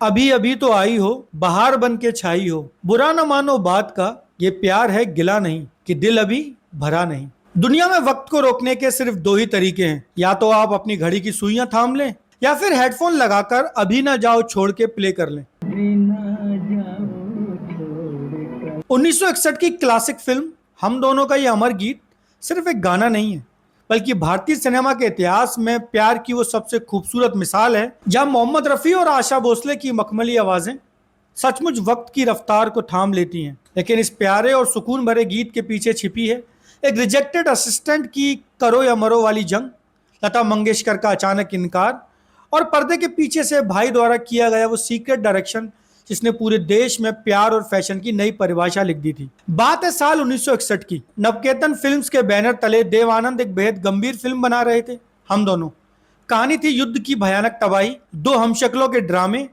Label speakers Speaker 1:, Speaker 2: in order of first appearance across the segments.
Speaker 1: अभी अभी तो आई हो, बहार बन के छाई हो, बुरा न मानो बात का, ये प्यार है गिला नहीं कि दिल अभी भरा नहीं। दुनिया में वक्त को रोकने के सिर्फ दो ही तरीके हैं, या तो आप अपनी घड़ी की सुइयां थाम लें या फिर हेडफोन लगाकर अभी ना जाओ छोड़ के प्ले कर लें। 1961 की क्लासिक फिल्म हम दोनों का ये अमर गीत सिर्फ एक गाना नहीं है, बल्कि भारतीय सिनेमा के इतिहास में प्यार की वो सबसे खूबसूरत मिसाल है जहां मोहम्मद रफी और आशा भोसले की मखमली आवाजें सचमुच वक्त की रफ्तार को थाम लेती हैं। लेकिन इस प्यारे और सुकून भरे गीत के पीछे छिपी है एक रिजेक्टेड असिस्टेंट की करो या मरो वाली जंग, लता मंगेशकर का अचानक इनकार और पर्दे के पीछे से भाई द्वारा किया गया वो सीक्रेट डायरेक्शन जिसने पूरे देश में प्यार और फैशन की नई परिभाषा लिख दी थी। बात है साल 1961 की। नवकेतन फिल्म्स के बैनर तले देव आनंद एक बेहद गंभीर फिल्म बना रहे थे, हम दोनों। कहानी थी युद्ध की भयानक तबाही, दो हमशक्लों के ड्रामे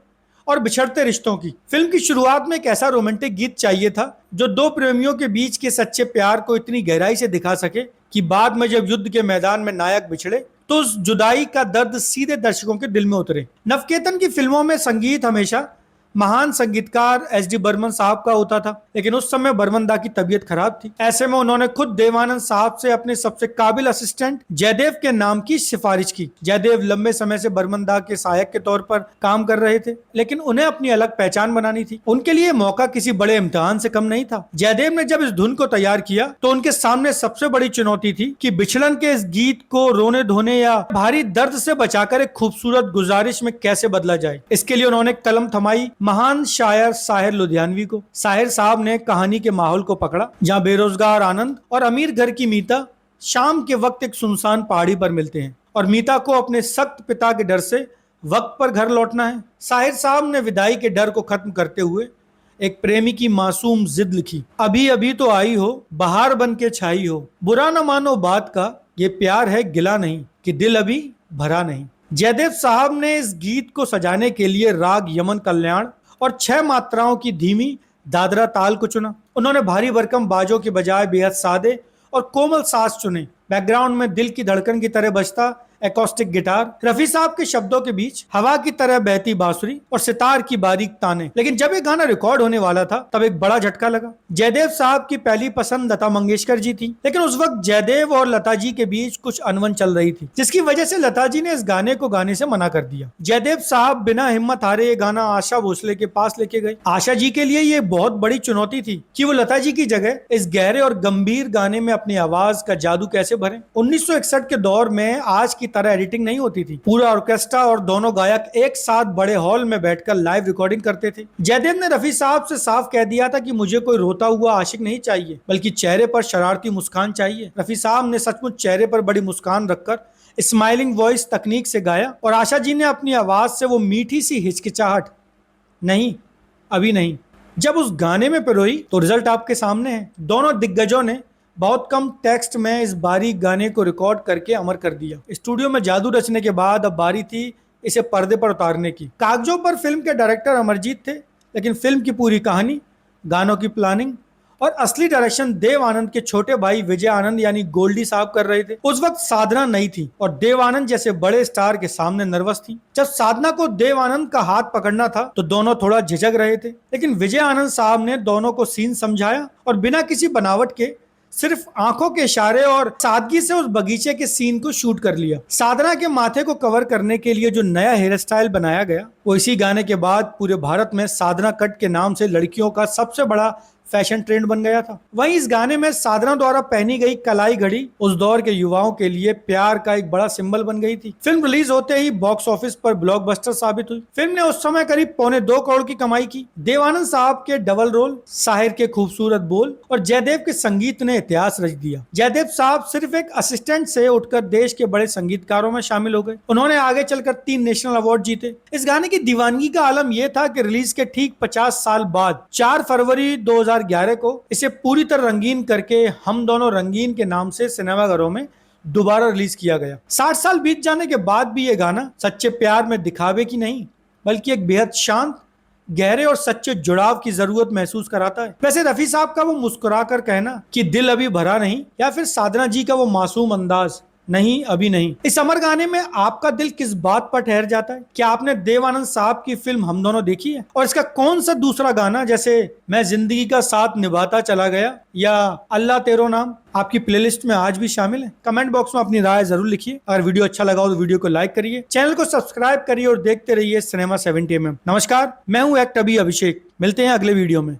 Speaker 1: और बिछड़ते रिश्तों की। फिल्म की शुरुआत में एक ऐसा रोमांटिक गीत चाहिए था जो दो प्रेमियों के बीच के सच्चे प्यार को इतनी गहराई से दिखा सके कि बाद में जब युद्ध के मैदान में नायक बिछड़े तो उस जुदाई का दर्द सीधे दर्शकों के दिल में उतरे। नवकेतन की फिल्मों में संगीत हमेशा महान संगीतकार एस डी बर्मन साहब का होता था, लेकिन उस समय बर्मन दा की तबीयत खराब थी। ऐसे में उन्होंने खुद देवानंद साहब से अपने सबसे काबिल असिस्टेंट जयदेव के नाम की सिफारिश की। जयदेव लंबे समय से बर्मन दा के सहायक के तौर पर काम कर रहे थे, लेकिन उन्हें अपनी अलग पहचान बनानी थी। उनके लिए मौका किसी बड़े इम्तिहान से कम नहीं था। जयदेव ने जब इस धुन को तैयार किया तो उनके सामने सबसे बड़ी चुनौती थी कि बिछड़न के इस गीत को रोने धोने या भारी दर्द से बचाकर एक खूबसूरत गुजारिश में कैसे बदला जाए। इसके लिए उन्होंने कलम थमाई महान शायर साहिर लुधियानवी को। साहिर साहब ने कहानी के माहौल को पकड़ा, जहां बेरोजगार आनंद और अमीर घर की मीता शाम के वक्त एक सुनसान पहाड़ी पर मिलते हैं और मीता को अपने सख्त पिता के डर से वक्त पर घर लौटना है। साहिर साहब ने विदाई के डर को खत्म करते हुए एक प्रेमी की मासूम जिद लिखी, अभी अभी तो आई हो, बहार बन के छाई हो, बुरा न मानो बात का, ये प्यार है गिला नहीं कि दिल अभी भरा नहीं। जयदेव साहब ने इस गीत को सजाने के लिए राग यमन कल्याण और 6 मात्राओं की धीमी दादरा ताल को चुना। उन्होंने भारी भरकम बाजों के बजाय बेहद सादे और कोमल साज चुने। बैकग्राउंड में दिल की धड़कन की तरह बजता एकॉस्टिक गिटार, रफी साहब के शब्दों के बीच हवा की तरह बहती बांसुरी और सितार की बारीक ताने। लेकिन जब ये गाना रिकॉर्ड होने वाला था तब एक बड़ा झटका लगा। जयदेव साहब की पहली पसंद लता मंगेशकर जी थी, लेकिन उस वक्त जयदेव और लता जी के बीच कुछ अनबन चल रही थी, जिसकी वजह से लता जी ने इस गाने को गाने से मना कर दिया। जयदेव साहब बिना हिम्मत हारे ये गाना आशा भोसले के पास लेके गए। आशा जी के लिए ये बहुत बड़ी चुनौती थी कि वो लता जी की जगह इस गहरे और गंभीर गाने में अपनी आवाज का जादू कैसे भरें। 1961 के दौर में आज की तरह एडिटिंग नहीं होती थी। पूरा ऑर्केस्ट्रा और दोनों गायक एक साथ बड़े हॉल में बैठकर लाइव रिकॉर्डिंग करते थे। जयदेव ने रफी साहब से साफ कह दिया था कि मुझे कोई रोता हुआ आशिक नहीं चाहिए, बल्कि चेहरे पर शरारती मुस्कान चाहिए। रफी साहब ने सचमुच चेहरे पर बड़ी मुस्कान रखकर स्माइलिंग वॉइस तकनीक से गाया और आशा जी ने अपनी आवाज से वो मीठी सी हिचकिचाहट, नहीं अभी नहीं, जब उस गाने में पिरोई तो रिजल्ट आपके सामने है। दोनों दिग्गजों ने बहुत कम टेक्स्ट में इस बारीक गाने को रिकॉर्ड करके अमर कर दिया। स्टूडियो में जादू रचने के बाद अब बारी थी इसे पर्दे पर उतारने की। कागजों पर फिल्म के डायरेक्टर अमरजीत थे, लेकिन फिल्म की पूरी कहानी, गानों की प्लानिंग और असली डायरेक्शन देव आनंद के छोटे भाई विजय आनंद यानी गोल्डी साहब कर रहे थे। उस वक्त साधना नहीं थी और देव आनंद जैसे बड़े स्टार के सामने नर्वस थी। जब साधना को देव आनंद का हाथ पकड़ना था तो दोनों थोड़ा झिझक रहे थे, लेकिन विजय आनंद साहब ने दोनों को सीन समझाया और बिना किसी बनावट के सिर्फ आंखों के इशारे और सादगी से उस बगीचे के सीन को शूट कर लिया। साधना के माथे को कवर करने के लिए जो नया हेयर स्टाइल बनाया गया वो इसी गाने के बाद पूरे भारत में साधना कट के नाम से लड़कियों का सबसे बड़ा फैशन ट्रेंड बन गया था। वहीं इस गाने में साधना द्वारा पहनी गई कलाई घड़ी उस दौर के युवाओं के लिए प्यार का एक बड़ा सिंबल बन गई थी। फिल्म रिलीज होते ही बॉक्स ऑफिस पर ब्लॉकबस्टर साबित हुई। फिल्म ने उस समय करीब 2.25 करोड़ की कमाई की। देवानंद साहब के डबल रोल, साहिर के खूबसूरत बोल और जयदेव के संगीत ने इतिहास रच दिया। जयदेव साहब सिर्फ एक असिस्टेंट से उठकर देश के बड़े संगीतकारों में शामिल हो गए। उन्होंने आगे चलकर 3 नेशनल अवार्ड जीते। इस गाने की दीवानगी का आलम यह था कि रिलीज के ठीक 50 साल बाद 4 फरवरी 2011 को इसे पूरी तरह रंगीन करके हम दोनों रंगीन के नाम से सिनेमाघरों में दोबारा रिलीज किया गया। 60 साल बीत जाने के बाद भी ये गाना सच्चे प्यार में दिखावे की नहीं, बल्कि एक बेहद शांत, गहरे और सच्चे जुड़ाव की जरूरत महसूस कराता है। वैसे रफी साहब का वो मुस्कुरा कर कहना कि दिल अभी भरा नहीं, या फिर साधना जी का वो मासूम अंदाज, नहीं अभी नहीं। इस अमर गाने में आपका दिल किस बात पर ठहर जाता है? क्या आपने देव आनंद साहब की फिल्म हम दोनों देखी है? और इसका कौन सा दूसरा गाना, जैसे मैं जिंदगी का साथ निभाता चला गया या अल्लाह तेरो नाम, आपकी प्लेलिस्ट में आज भी शामिल है? कमेंट बॉक्स में अपनी राय जरूर लिखिए। अगर वीडियो अच्छा लगा हो तो वीडियो को लाइक करिए, चैनल को सब्सक्राइब करिए और देखते रहिए सिनेमा 70mm। नमस्कार, मैं हूं एक्टर अभिषेक। मिलते हैं अगले वीडियो में।